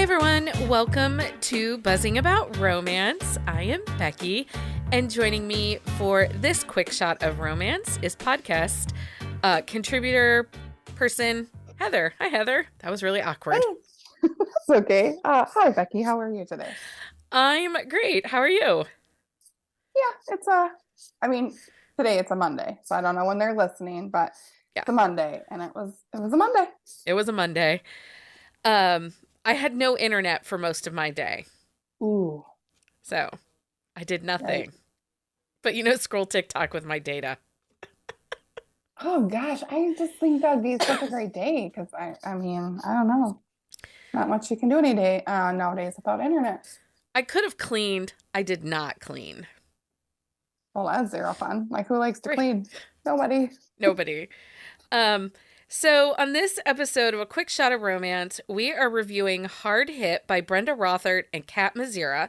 everyone, welcome to Buzzing About Romance. I am Becky, and joining me for this quick shot of romance is podcast contributor person Heather. Hi, Heather. That was really awkward. That's okay. Hi, Becky. How are you today? I'm great. How are you? Yeah, today it's a Monday, so I don't know when they're listening, but Yeah, it's a Monday, and it was a Monday. it was a Monday. I had no internet for most of my day, Ooh, so I did right. nothing. But scroll TikTok with my data. Oh gosh, I just think that'd be such a great day because I don't know, not much you can do any day nowadays without internet. I could have cleaned. I did not clean. Well, that's zero fun. Like, who likes to Right. clean? Nobody. Nobody. Um, so on this episode of A Quick Shot of Romance, we are reviewing Hard Hit by Brenda Rothert and Mizera.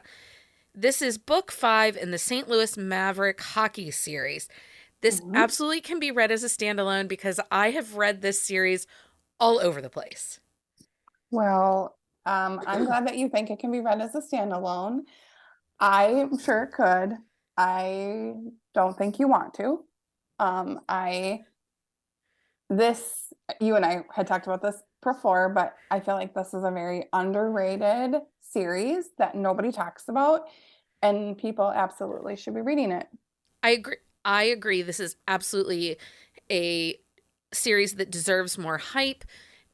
This is book 5 in the St. Louis Maverick hockey series. This Mhm. absolutely can be read as a standalone because I have read this series all over the place. Well, I'm glad that you think it can be read as a standalone. I'm sure it could. I don't think you want to. I this you and I had talked about this before, but I feel like this is a very underrated series that nobody talks about, and people absolutely should be reading it. I agree. I agree. This is absolutely a series that deserves more hype.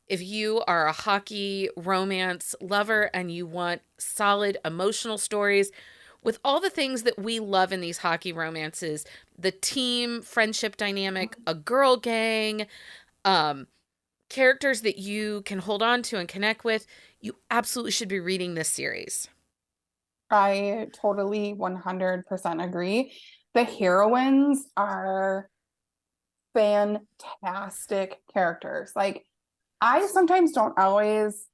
If you are a hockey romance lover and you want solid emotional stories with all the things that we love in these hockey romances, the team friendship dynamic, a girl gang, um, characters that you can hold on to and connect with, you absolutely should be reading this series. I totally 100% agree. The heroines are fantastic characters. Like, I sometimes don't always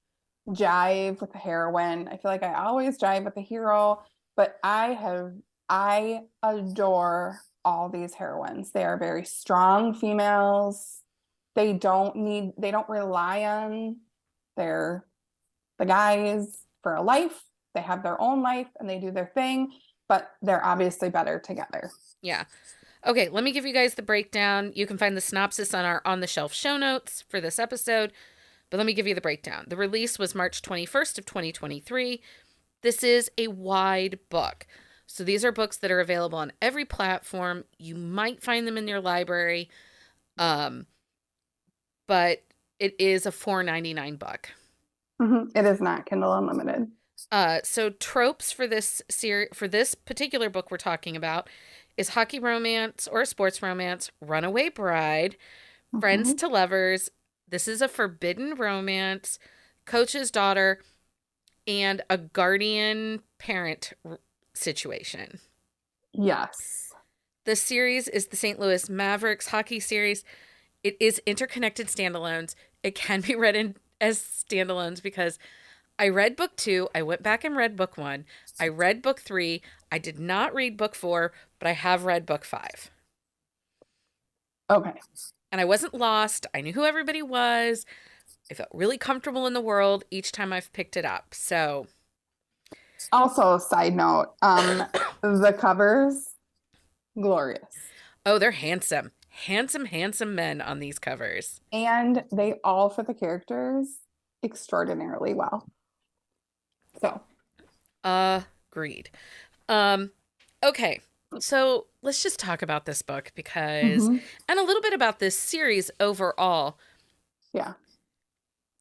jive with the heroine. I feel like I always jive with the hero, but I adore all these heroines. They are very strong females. They don't rely on their the guys for a life. They have their own life and they do their thing, but they're obviously better together. Yeah. Okay, let me give you guys the breakdown. You can find the synopsis on our on the shelf show notes for this episode, but let me give you the breakdown. The release was March 21st of 2023. This is a wide book. So these are books that are available on every platform. You might find them in your library. Um, but it is a $4.99 book. It is not Kindle Unlimited. So tropes for this series, for this particular book we're talking about, is hockey romance or a sports romance, runaway bride, friends Mhm. to lovers. This is a forbidden romance, coach's daughter, and a guardian parent situation. Yes. The series is the St. Louis Mavericks hockey series. It is interconnected standalones. It can be read in as standalones because I read book 2, I went back and read book 1, I read book 3, I did not read book 4, but I have read book 5. Okay. And I wasn't lost. I knew who everybody was. I felt really comfortable in the world each time I've picked it up. So, Also, side note, the covers, glorious. oh, they're handsome. Handsome, handsome men on these covers. And they all fit the characters extraordinarily well. So, Agreed. Um, okay. So let's just talk about this book because, mhm. and a little bit about this series overall. Yeah.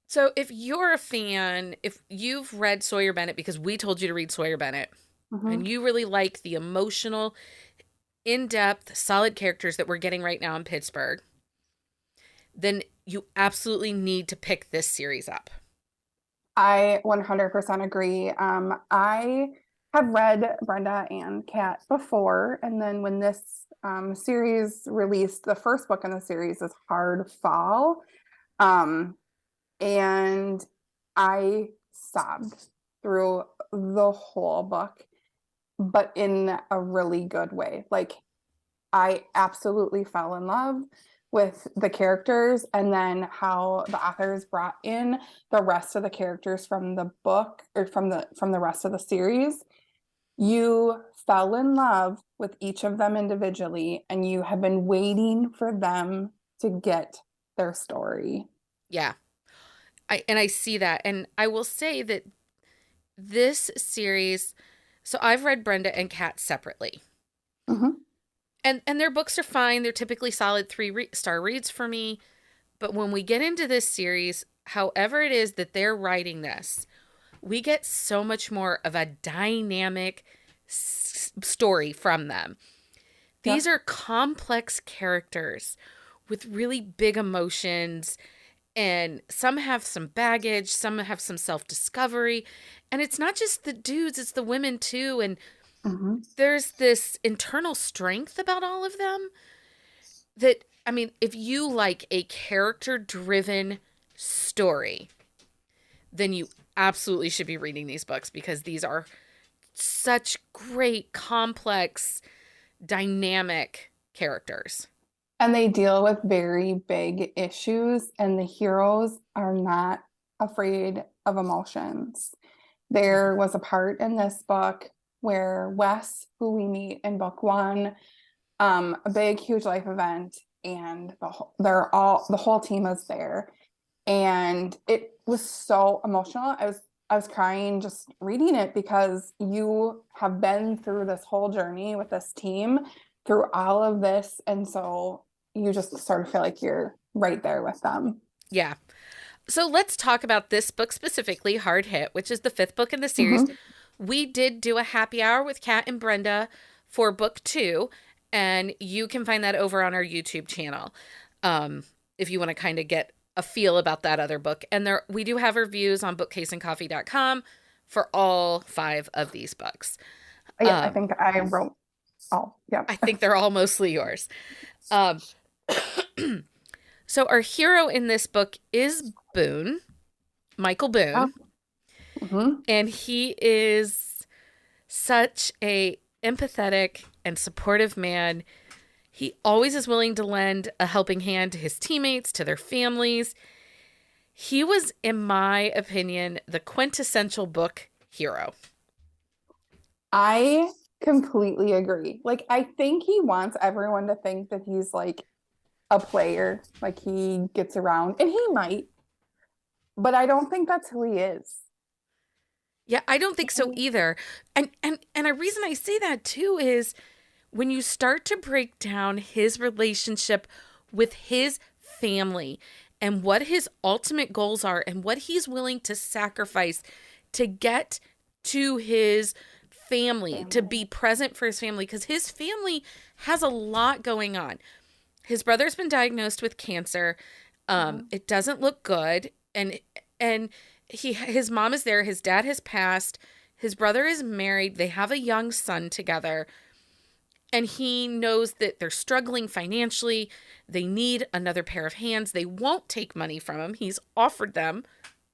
So if you're a fan, if you've read Sawyer Bennett because we told you to read Sawyer Bennett, Mhm. and you really like the emotional, in-depth, solid characters that we're getting right now in Pittsburgh, then you absolutely need to pick this series up. I 100% agree. I have read Brenda and Kat before, and then when this series released, the first book in the series is Hard Fall, um, and I sobbed through the whole book, but in a really good way. Like, I absolutely fell in love with the characters, and then how the authors brought in the rest of the characters from the book, or from the rest of the series, you fell in love with each of them individually, and you have been waiting for them to get their story. Yeah. I see that. And I will say that this series, so I've read Brenda and Kat separately. Mhm. And their books are fine. They're typically solid star reads for me. But when we get into this series, however it is that they're writing this, we get so much more of a dynamic story from them. These Yep. are complex characters with really big emotions, and some have some baggage, some have some self-discovery, and it's not just the dudes, it's the women too, and Mhm. there's this internal strength about all of them that, I mean, if you like a character-driven story, then you absolutely should be reading these books, because these are such great, complex, dynamic characters. And they deal with very big issues, and the heroes are not afraid of emotions. No. There was a part in this book where Wes, who we meet in book one, a big, huge life event, and the whole team is there, and it was so emotional. I was crying just reading it, because you have been through this whole journey with this team, through all of this, and so you just sort of feel like you're right there with them. Yeah. So let's talk about this book specifically, Hard Hit, which is the fifth book in the series. Hmm. We did do a happy hour with Kat and Brenda for book two, and you can find that over on our YouTube channel, if you want to kind of get a feel about that other book. And there, we do have reviews on bookcaseandcoffee.com for all five of these books. Yeah, I Um, think I wrote all. Yep. I think they're all mostly yours. Um, so our hero in this book is Boone, Michael Yeah. Boone, Hmm. and he is such a empathetic and supportive man. He always is willing to lend a helping hand to his teammates, to their families. He was, in my opinion, the quintessential book hero. I completely agree. Like, I think he wants everyone to think that he's like a player, like he gets around, and he might, but I don't think that's who he is. Yeah, I don't think so either. And a reason I say that too is when you start to break down his relationship with his family and what his ultimate goals are and what he's willing to sacrifice to get to his family, to be Family. present for his family, because his family has a lot going on. His brother's been diagnosed with cancer. Mhm. It doesn't look good, and his mom is there. His dad has passed. His brother is married. They have a young son together, and he knows that they're struggling financially. They need another pair of hands. They won't take money from him. He's offered them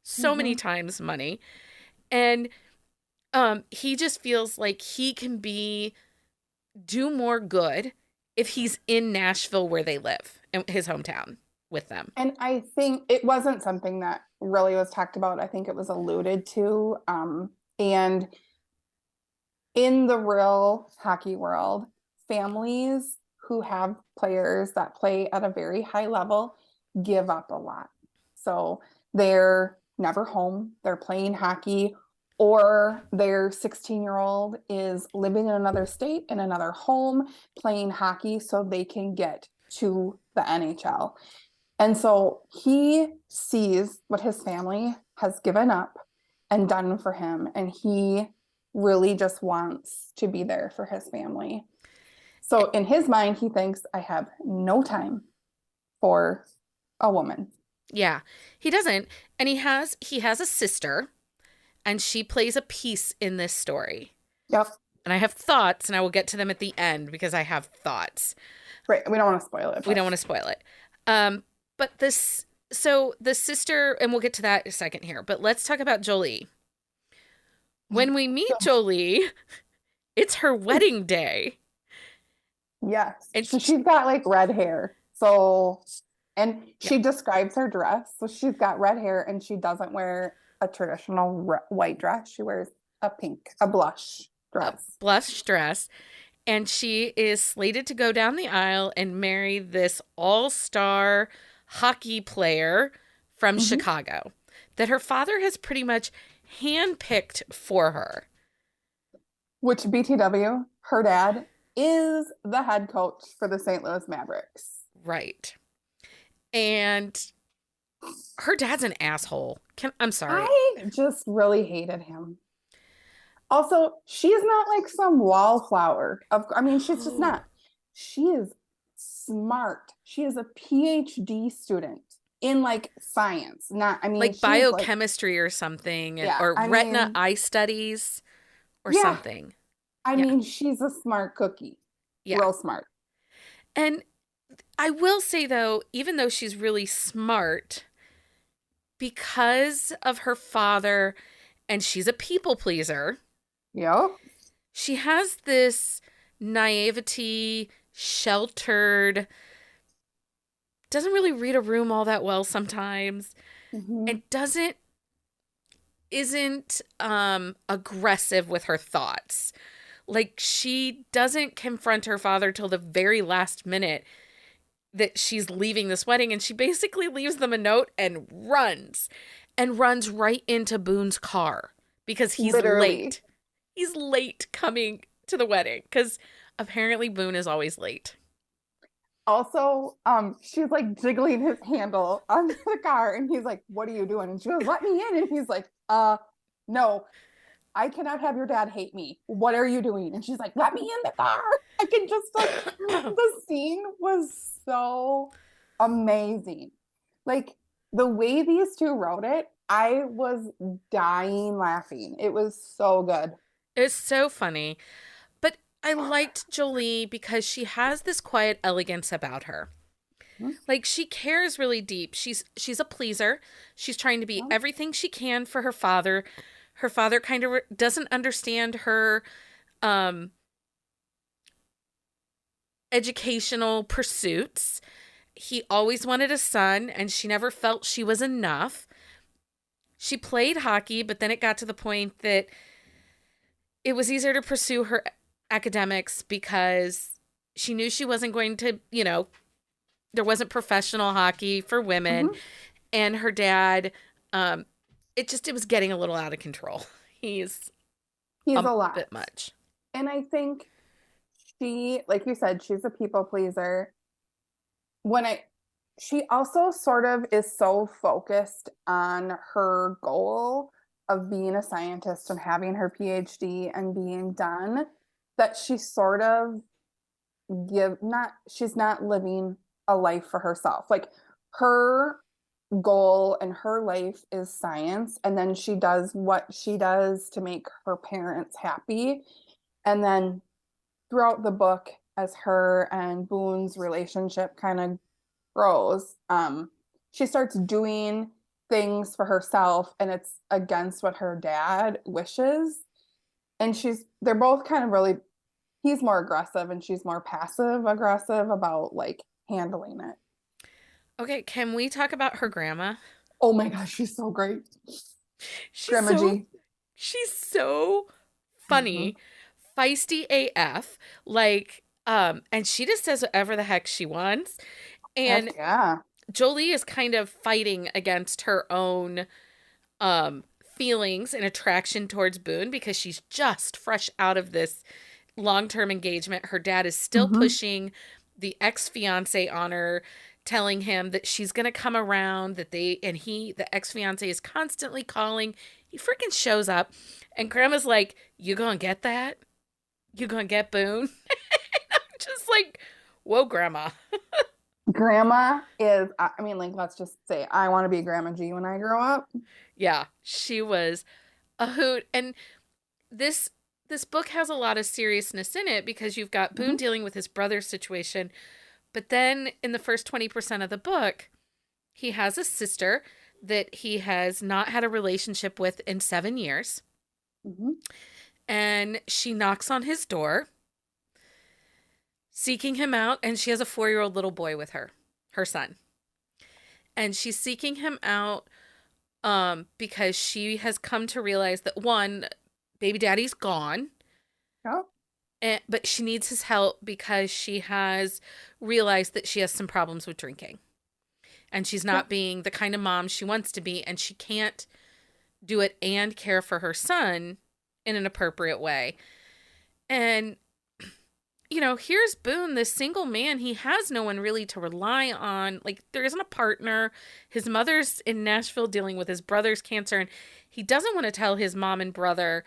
so many Mhm. times money, and he just feels like he can be do more good if he's in Nashville where they live, in his hometown with them. And I think it wasn't something that really was talked about. I think it was alluded to. And in the real hockey world, families who have players that play at a very high level give up a lot. So they're never home, they're playing hockey, or their 16-year-old is living in another state, in another home, playing hockey so they can get to the NHL. And so he sees what his family has given up and done for him, and he really just wants to be there for his family. So in his mind, he thinks, I have no time for a woman. Yeah, he doesn't, and he has a sister, and she plays a piece in this story. Yep. And I have thoughts, and I will get to them at the end because I have thoughts. Right. We don't want to spoil it, We don't but want to spoil it. But this, so the sister, and we'll get to that in a second here. But let's talk about Jolie. When we meet Jolie, it's her wedding day, yes. and So she's got like red hair. So, and Yeah. she describes her dress. So she's got red hair and she doesn't wear a traditional white dress. She wears a blush A dress. blush dress. And she is slated to go down the aisle and marry this all-star hockey player from Mhm. Chicago that her father has pretty much handpicked for her. Which BTW, her dad is the head coach for the St. Louis Mavericks. Right. And her dad's an asshole. I'm sorry. I just really hated him. Also, she's not like some wallflower. I mean, she's just Oh, not. She is smart. She is a PhD student in like science. Not, I mean, like she's like, biochemistry or something, yeah, or I retina mean, eye studies or yeah, something. I Yeah. mean, she's a smart cookie. Yeah. Real smart. And I will say though, even though she's really smart, because of her father and she's a people pleaser, Yep. she has this naivety, sheltered, doesn't really read a room all that well sometimes, Hmm. and doesn't isn't aggressive with her thoughts. Like she doesn't confront her father till the very last minute that she's leaving this wedding, and she basically leaves them a note and runs right into Boone's car because he's Literally. late. He's late coming to the wedding because apparently Boone is always late. Also, she's like jiggling his handle on the car, and he's like, "What are you doing?" And she goes, "Let me in." And he's like, no, I cannot have your dad hate me. What are you doing?" And she's like, "Let me in the car." I can just like the scene was so amazing. Like the way these two wrote it, I was dying laughing. It was so good. It's so funny. But I liked Jolie because she has this quiet elegance about her. Like she cares really deep. She's a pleaser. She's trying to be everything she can for her father. Her father kind of doesn't understand her um educational pursuits. He always wanted a son and she never felt she was enough. She played hockey, but then it got to the point that it was easier to pursue her academics because she knew she wasn't going to, there wasn't professional hockey for women. Mhm. And her dad, um, it was getting a little out of control. He's He's a a lot. bit much. And I think like you said, she's a people pleaser. When I, she also sort of is so focused on her goal of being a scientist and having her PhD and being done that she sort of she's not living a life for herself. Like her goal and her life is science, and then she does what she does to make her parents happy. And then throughout the book, as her and Boone's relationship kind of grows, she starts doing things for herself and it's against what her dad wishes. And they're both kind of really, he's more aggressive and she's more passive aggressive about like handling it. Okay, can we talk about her grandma? Oh my gosh, she's so great. She's Grandma so G. she's so Mhm. funny, feisty AF, like and she just says whatever the heck she wants. Heck And yeah. Jolie is kind of fighting against her own feelings and attraction towards Boone because she's just fresh out of this long-term engagement. Her dad is still Hmm. pushing the ex-fiance on her, telling him that she's going to come around, the ex-fiance is constantly calling. He freaking shows up and grandma's like, "You going to get that? You going to get Boone?" Just like, "Whoa, grandma." Grandma is, I mean, like, let's just say, I want to be Grandma G when I grow up. Yeah, she was a hoot. And this this book has a lot of seriousness in it because you've got Boone Hmm. dealing with his brother's situation, but then in the first 20% of the book, he has a sister that he has not had a relationship with in 7 years, Hmm. and she knocks on his door seeking him out, and she has a 4-year-old little boy with her. her son. And she's seeking him out because she has come to realize that one, baby daddy's gone, Yeah. but she needs his help because she has realized that she has some problems with drinking. And she's Yeah. not being the kind of mom she wants to be, and she can't do it and care for her son in an appropriate way. And here's Boone, this single man. He has no one really to rely on. Like, there isn't a partner. His mother's in Nashville dealing with his brother's cancer, and he doesn't want to tell his mom and brother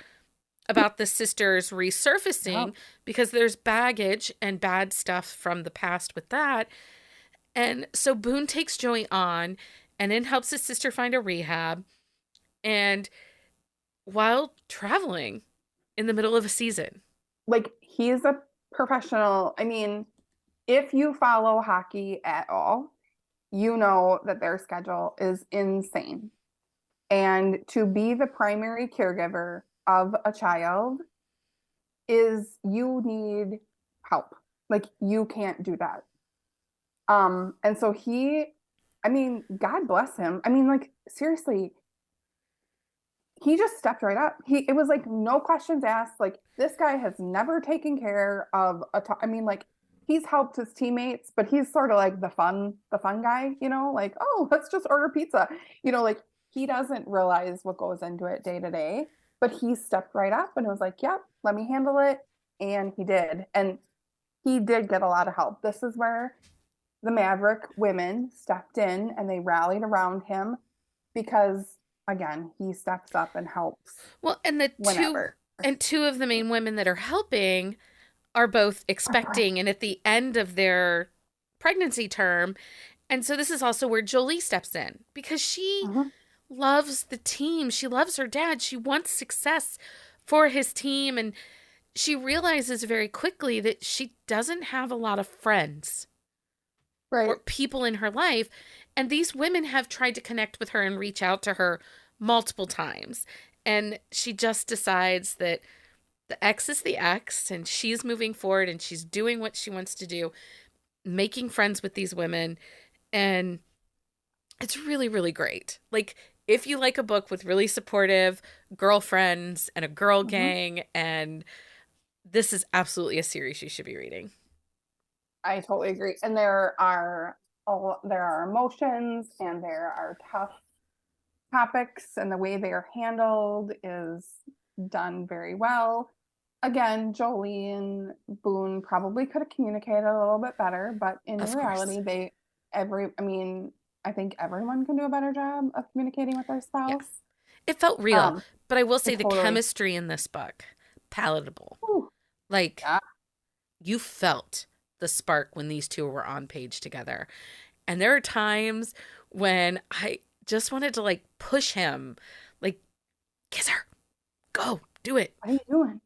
about the sisters Yeah. resurfacing because there's baggage and bad stuff from the past with that. And so Boone takes Joey on and then helps his sister find a rehab. And while traveling in the middle of a season. Like, he's a professional. I mean, if you follow hockey at all, you know that their schedule is insane. And to be the primary caregiver of a child is, you need help. Like, you can't do that. And so I mean, God bless him. I mean, like, seriously, he just stepped right up. It was like no questions asked. Like, this guy has never taken care of I mean, like, he's helped his teammates, but he's sort of like the fun guy, like, oh, let's just order pizza. Like, he doesn't realize what goes into it day to day, but he stepped right up and was like, yep, let me handle it. And he did. And he did get a lot of help. This is where the Maverick women stepped in and they rallied around him because, again, he steps up and helps Well, and the whenever. two of the main women that are helping are both expecting and at the end of their pregnancy term. And so this is also where Jolie steps in because she Mhm. loves the team. She loves her dad. She wants success for his team. And she realizes very quickly that she doesn't have a lot of friends or Right. people in her life. And these women have tried to connect with her and reach out to her multiple times. And she just decides that the X is the X and she's moving forward and she's doing what she wants to do, making friends with these women. And it's really, really great. Like, if you like a book with really supportive girlfriends and a girl Mhm. gang, and this is absolutely a series you should be reading. I totally agree. And there are emotions and there are tough topics, and the way they are handled is done very well. Again, Jolie and Boone probably could have communicated a little bit better, but in Of course. reality, I mean, I think everyone can do a better job of communicating with their Yeah. spouse. It felt real, Um, but I will say it the totally, chemistry in this book, palatable. whew, Like, yeah. you felt the spark when these two were on page together. And there are times when I just wanted to like push him, like, kiss her, go, do it. What are you doing?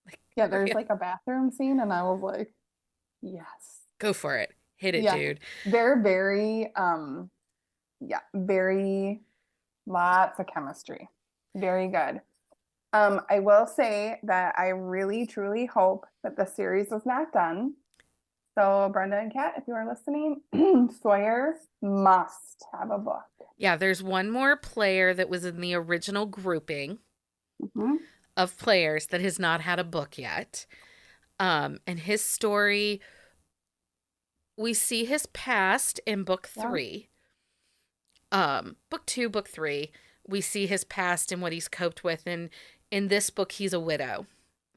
Like, Yeah, hurry there's up, like a bathroom scene, and I was like, yes. go for it. Hit it, Yeah. dude. They're very, yeah, very, lots of chemistry. Very good. I will say that I really truly hope that the series was not done. So, Brenda and Kat, if you are listening, Sawyer must have a book. Yeah, there's one more player that was in the original grouping Mhm. of players that has not had a book yet. And his story, we see his past in book Yeah. 3. Book 2, book 3, we see his past and what he's coped with. And in this book, he's a widow.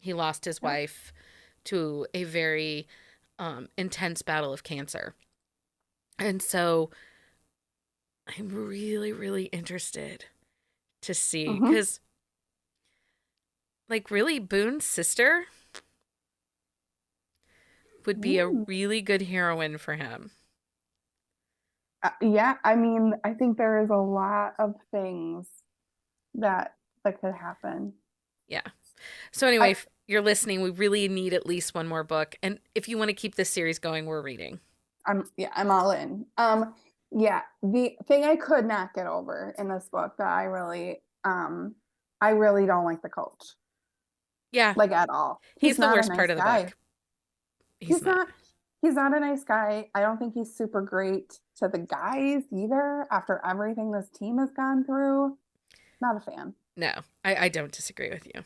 He lost his Yeah. wife to a very intense battle of cancer. And so I'm really, really interested to see Mhm. because, like, really, Boone's sister would be a Mm. really good heroine for him. Yeah, I mean, I think there is a lot of things that could happen. Yeah. So, I, anyway, if you're listening, we really need at least one more book. And if you want to keep this series going, we're reading. I'm all in. Yeah, the thing I could not get over in this book that I really don't like the coach, Yeah. like, at all. He's He's the not a worst nice part of the guy. book. He's He's not. not he's not a nice guy. I don't think he's super great to the guys either after everything this team has gone through. Not a fan. No, I don't disagree with you.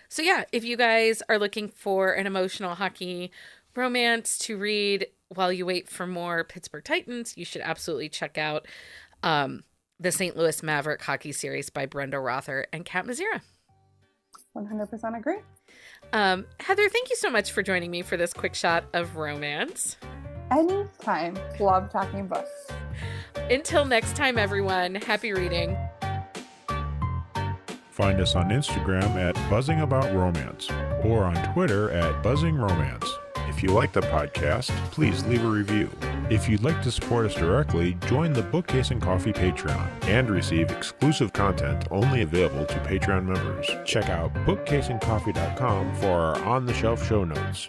So yeah, if you guys are looking for an emotional hockey romance to read while you wait for more Pittsburgh Titans, you should absolutely check out the St. Louis Maverick hockey series by Brenda Rothert and Kat Mizera. 100% agree. Heather, thank you so much for joining me for this quick shot of romance. Anytime. Love talking books. Until next time, everyone, happy reading. Find us on Instagram at Buzzing About Romance or on Twitter at Buzzing Romance. If you like the podcast, please leave a review. If you'd like to support us directly, join the Bookcase and Coffee Patreon and receive exclusive content only available to Patreon members. Check out bookcaseandcoffee.com for our on-the-shelf show notes.